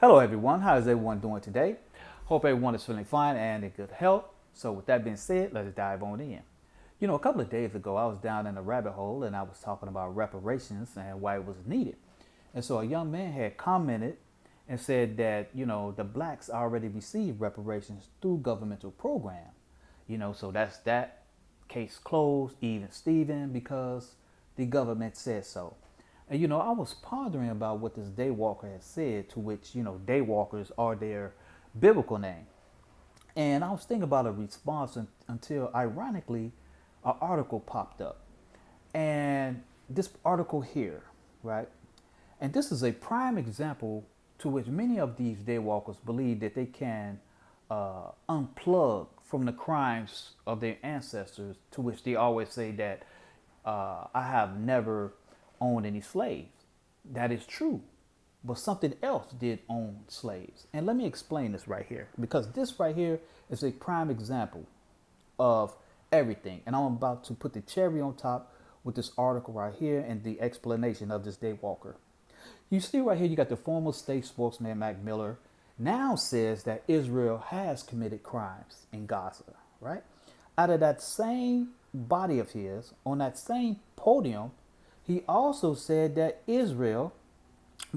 Hello, everyone. How is everyone doing today? Hope everyone is feeling fine and in good health. So, with that being said, let's dive on in. A couple of days ago, I was down in a rabbit hole and I was talking about reparations and why it was needed. And so, a young man had commented and said that, the blacks already received reparations through governmental program. So that's that case closed, even Steven, because the government said so. And I was pondering about what this Daywalker has said, to which, Daywalkers are their biblical name. And I was thinking about a response until, ironically, an article popped up. And this article here, right? And this is a prime example to which many of these daywalkers believe that they can unplug from the crimes of their ancestors, to which they always say that I have never owned any slaves. That is true. But something else did own slaves. And let me explain this right here, because this right here is a prime example of everything. And I'm about to put the cherry on top with this article right here and the explanation of this daywalker. You see right here, you got the former state spokesman, Mac Miller, now says that Israel has committed crimes in Gaza, right? Out of that same body of his, on that same podium, he also said that Israel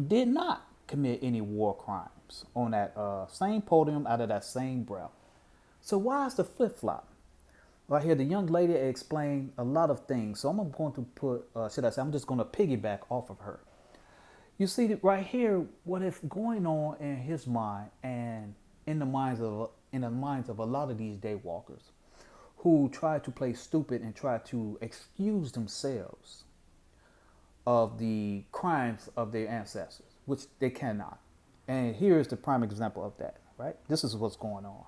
did not commit any war crimes on that same podium out of that same breath. So why is the flip flop? Right here, the young lady explained a lot of things. So I'm going to put, I'm just going to piggyback off of her. You see that right here, what is going on in his mind and in the minds of a lot of these daywalkers who try to play stupid and try to excuse themselves of the crimes of their ancestors, which they cannot. And here is the prime example of that, right? This is what's going on.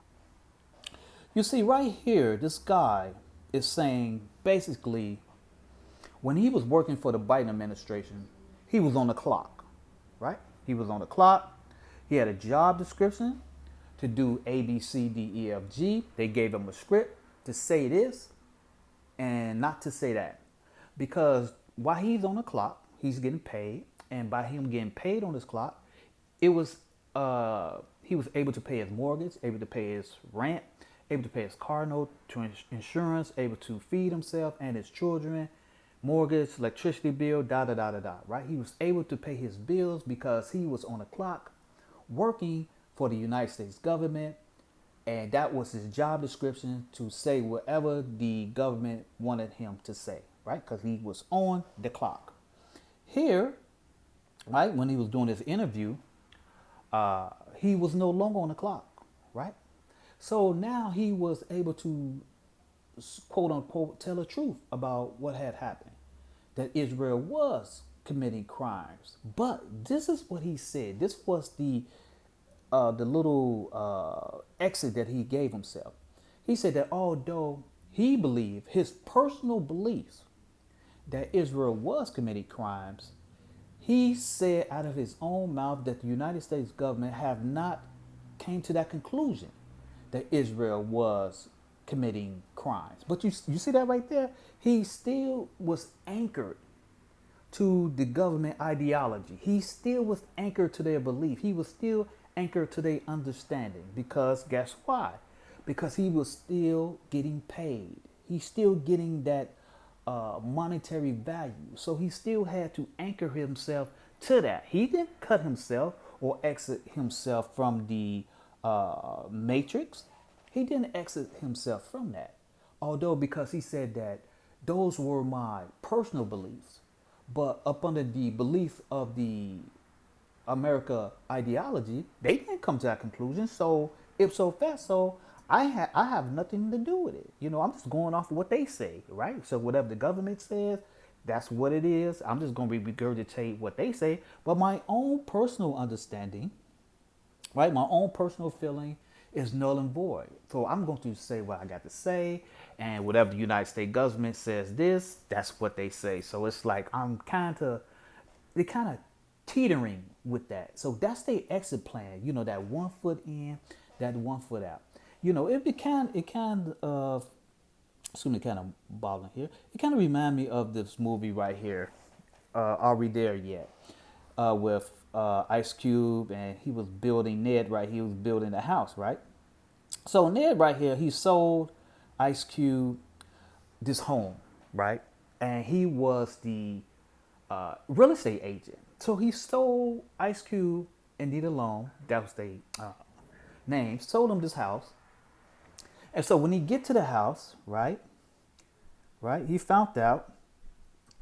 You see, right here, this guy is saying basically when he was working for the Biden administration, he was on the clock, right? He was on the clock. He had a job description to do A, B, C, D, E, F, G. They gave him a script to say this and not to say that. Because while he's on the clock, he's getting paid. And by him getting paid on his clock, it was he was able to pay his mortgage, able to pay his rent, able to pay his car note, to insurance, able to feed himself and his children, mortgage, electricity bill, right? He was able to pay his bills because he was on the clock working for the United States government. And that was his job description, to say whatever the government wanted him to say, right? Because he was on the clock. Here, right, when he was doing his interview, he was no longer on the clock, right? So now he was able to, quote unquote, tell the truth about what had happened, that Israel was committing crimes. But this is what he said. This was the little exit that he gave himself. He said that although he believed, his personal beliefs, that Israel was committing crimes, he said out of his own mouth that the United States government have not came to that conclusion that Israel was committing crimes. But you see that right there? He still was anchored to the government ideology. He still was anchored to their belief. He was still anchored to their understanding. Because guess why? Because he was still getting paid. He's still getting that monetary value. So he still had to anchor himself to that. He didn't cut himself or exit himself from the matrix. He didn't exit himself from that. Although, because he said that those were my personal beliefs, but up under the belief of the America ideology, they didn't come to that conclusion. So ipso facto, I have nothing to do with it. I'm just going off of what they say, right? So whatever the government says, that's what it is. I'm just going to regurgitate what they say. But my own personal understanding, right, my own personal feeling is null and void. So I'm going to say what I got to say, and whatever the United States government says this, that's what they say. So it's like they're kind of teetering with that. So that's their exit plan. That 1 foot in, that 1 foot out. It kind of boggling here. It kind of remind me of this movie right here. Are We There Yet? With Ice Cube, and he was building Ned right. He was building the house, right? So Ned right here, he sold Ice Cube this home, right? And he was the real estate agent. So he sold Ice Cube and Nita Long, that was their name, sold him this house. And so when he get to the house, right, he found out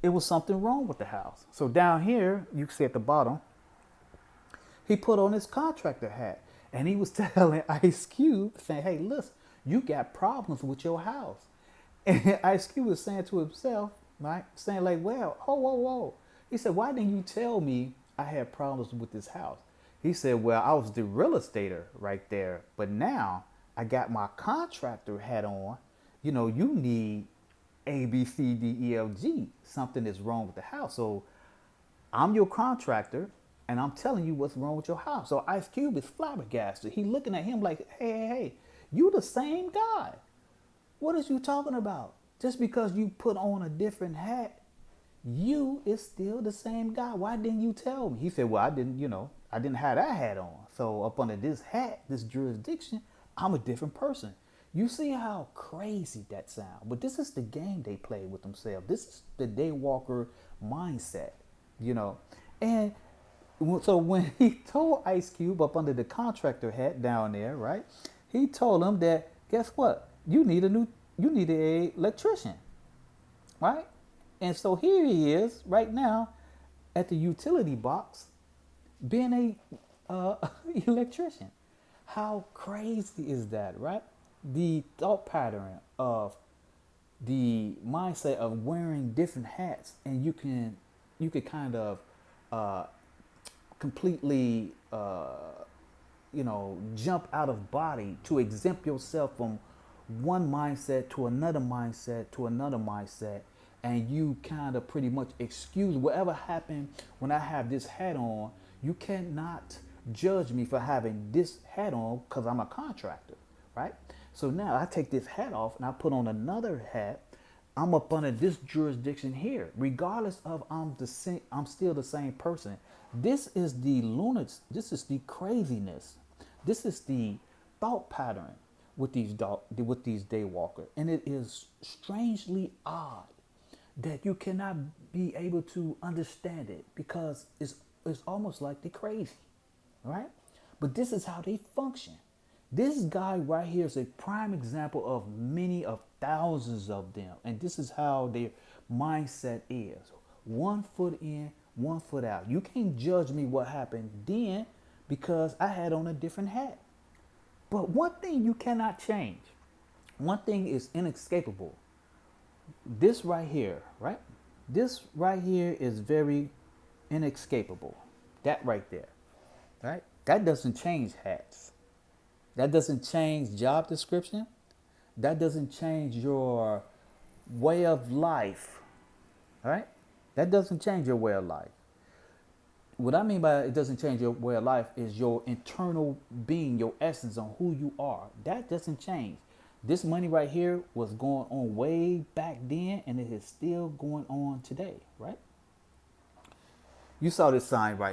it was something wrong with the house. So down here, you can see at the bottom, he put on his contractor hat and he was telling Ice Cube, saying, hey, listen, you got problems with your house. And Ice Cube was saying to himself, right, saying like, well, whoa. He said, why didn't you tell me I had problems with this house? He said, well, I was the real estater right there, but now I got my contractor hat on. You know, you need A, B, C, D, E, F, G. Something is wrong with the house. So I'm your contractor and I'm telling you what's wrong with your house. So Ice Cube is flabbergasted. He looking at him like, hey, you the same guy. What is you talking about? Just because you put on a different hat, you is still the same guy. Why didn't you tell me? He said, well, I didn't have that hat on. So up under this hat, this jurisdiction, I'm a different person. You see how crazy that sounds. But this is the game they play with themselves. This is the Daywalker mindset, you know. And so when he told Ice Cube up under the contractor hat down there, right, he told him that, guess what? You need an electrician, right? And so here he is right now at the utility box being a electrician. How crazy is that, right? The thought pattern of the mindset of wearing different hats, and you can kind of completely jump out of body to exempt yourself from one mindset to another mindset to another mindset, and you kind of pretty much excuse whatever happened when I have this hat on. You cannot judge me for having this hat on because I'm a contractor, right? So now I take this hat off and I put on another hat. I'm up under this jurisdiction here, regardless of I'm still the same person. This is the lunacy. This is the craziness. This is the thought pattern with these daywalkers, and it is strangely odd that you cannot be able to understand it because it's almost like they're crazy, right? But this is how they function. This guy right here is a prime example of many of thousands of them. And this is how their mindset is. 1 foot in, 1 foot out. You can't judge me what happened then because I had on a different hat. But one thing you cannot change. One thing is inescapable. This right here, right? This right here is very inescapable. That right there, right? That doesn't change hats. That doesn't change job description. That doesn't change your way of life, right? That doesn't change your way of life. What I mean by it doesn't change your way of life is your internal being, your essence on who you are. That doesn't change. This money right here was going on way back then, and it is still going on today, right? You saw this sign right